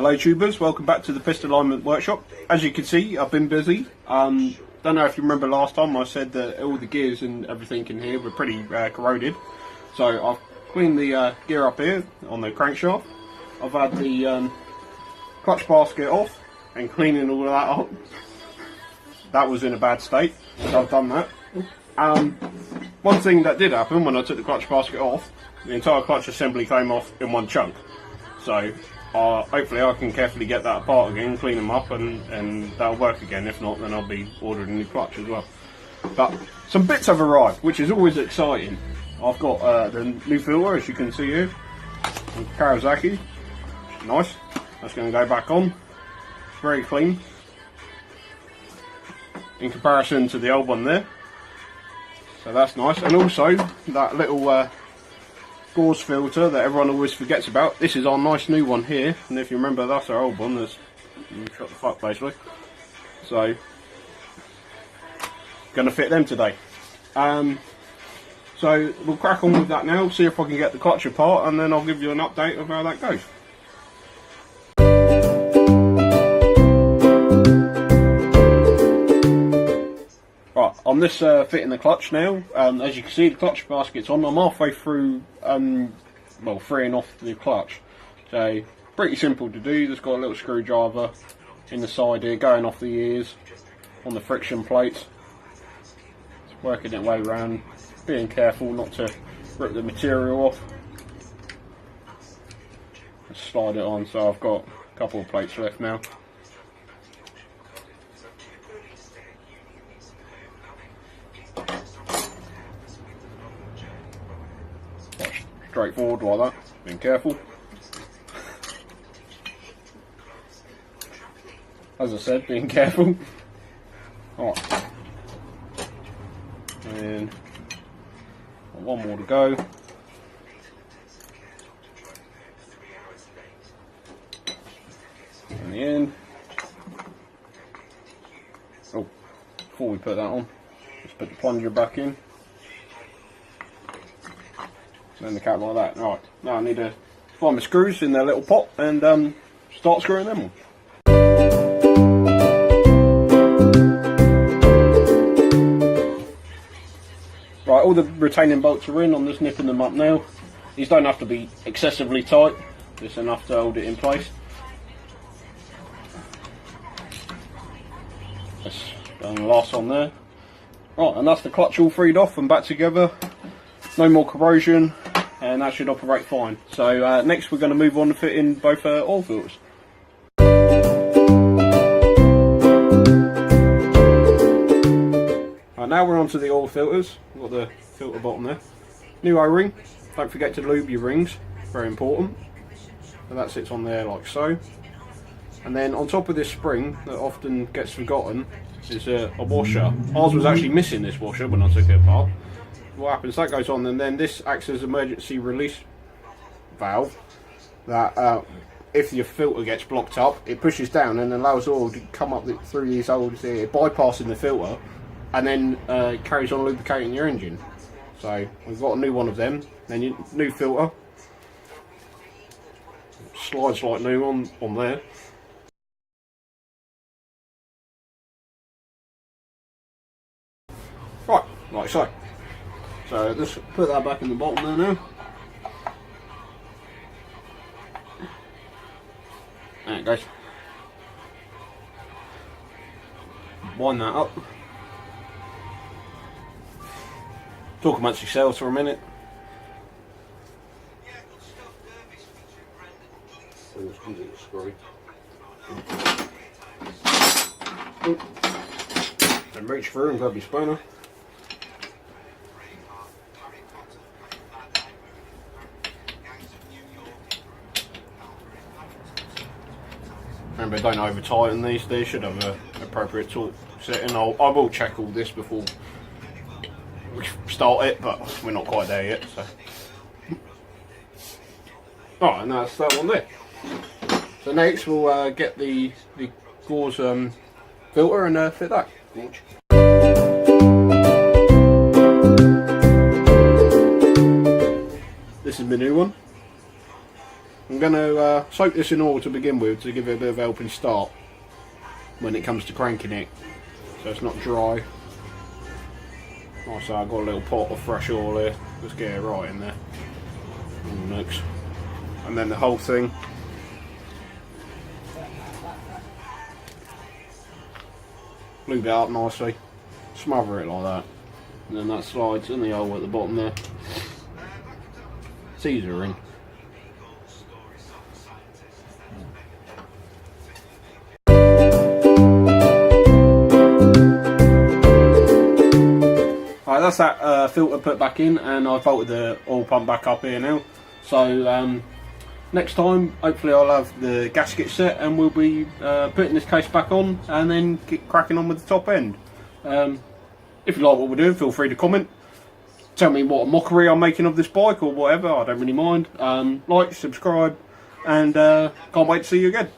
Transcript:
Hello tubers, welcome back to the piston alignment workshop. As you can see, I've been busy. Don't know if you remember last time I said that all the gears and everything in here were pretty corroded. So I've cleaned the gear up here on the crankshaft. I've had the clutch basket off and cleaning all of that up. That was in a bad state, so I've done that. One thing that did happen when I took the clutch basket off, the entire clutch assembly came off in one chunk. So hopefully I can carefully get that apart again, clean them up, and that'll work again. If not, then I'll be ordering a new clutch as well. But some bits have arrived, which is always exciting. I've got the new filter, as you can see here, from Kawasaki. Nice. That's going to go back on. It's very clean in comparison to the old one there. So that's nice. And also that little gauze filter that everyone always forgets about. This is our nice new one here, and if you remember, that's our old one that's shut the fuck basically. So gonna fit them today. So we'll crack on with that now, see if I can get the clutch apart, and then I'll give you an update of how that goes. Right, on this fitting the clutch now, as you can see the clutch basket's on. I'm halfway through, well, freeing off the clutch. So, pretty simple to do. Just got a little screwdriver in the side here, going off the ears on the friction plates. Just working it way around, being careful not to rip the material off. Just slide it on, so I've got a couple of plates left now. Straightforward like that, being careful. As I said, being careful. Alright. And one more to go. In the end. Oh, before we put that on, let's put the plunger back in. And the cap like that. Right, now I need to find my screws in their little pot and start screwing them on. Right, all the retaining bolts are in. I'm just nipping them up now. These don't have to be excessively tight, just enough to hold it in place. That's the last one there. Right, and that's the clutch all freed off and back together. No more corrosion, and that should operate fine. So next we're going to move on to fit in both oil filters. Right, now we're on to the oil filters. We've got the filter bottom there. New O-ring. Don't forget to lube your rings, very important. So that sits on there like so. And then on top of this spring that often gets forgotten is a washer. Ours was actually missing this washer when I took it apart. What happens, that goes on, and then this acts as an emergency release valve that if your filter gets blocked up, it pushes down and allows oil to come up through these holes here, bypassing the filter, and then carries on lubricating your engine. So we've got a new one of them. Then your new filter slides like new on there. Right, like so. So let's put that back in the bottom there now. There it goes. Wind that up. Talk amongst yourselves for a minute. Then reach through and grab your spanner. Remember, don't over tighten these. They should have an appropriate torque setting. I will check all this before we start it, but we're not quite there yet. So, alright, and that's that one there. So next we'll get the gauze filter and fit that. This is my new one. I'm going to soak this in oil to begin with to give it a bit of a helping start when it comes to cranking it, so it's not dry. Also, I've got a little pot of fresh oil here. Let's get it right in there. Next, and then the whole thing. Lube it up nicely. Smother it like that, and then that slides in the hole at the bottom there. It's easier in. Alright, that's that filter put back in, and I've bolted the oil pump back up here now. So next time, hopefully I'll have the gasket set and we'll be putting this case back on and then get cracking on with the top end. If you like what we're doing, feel free to comment. Tell me what a mockery I'm making of this bike or whatever, I don't really mind. Like, subscribe, and can't wait to see you again.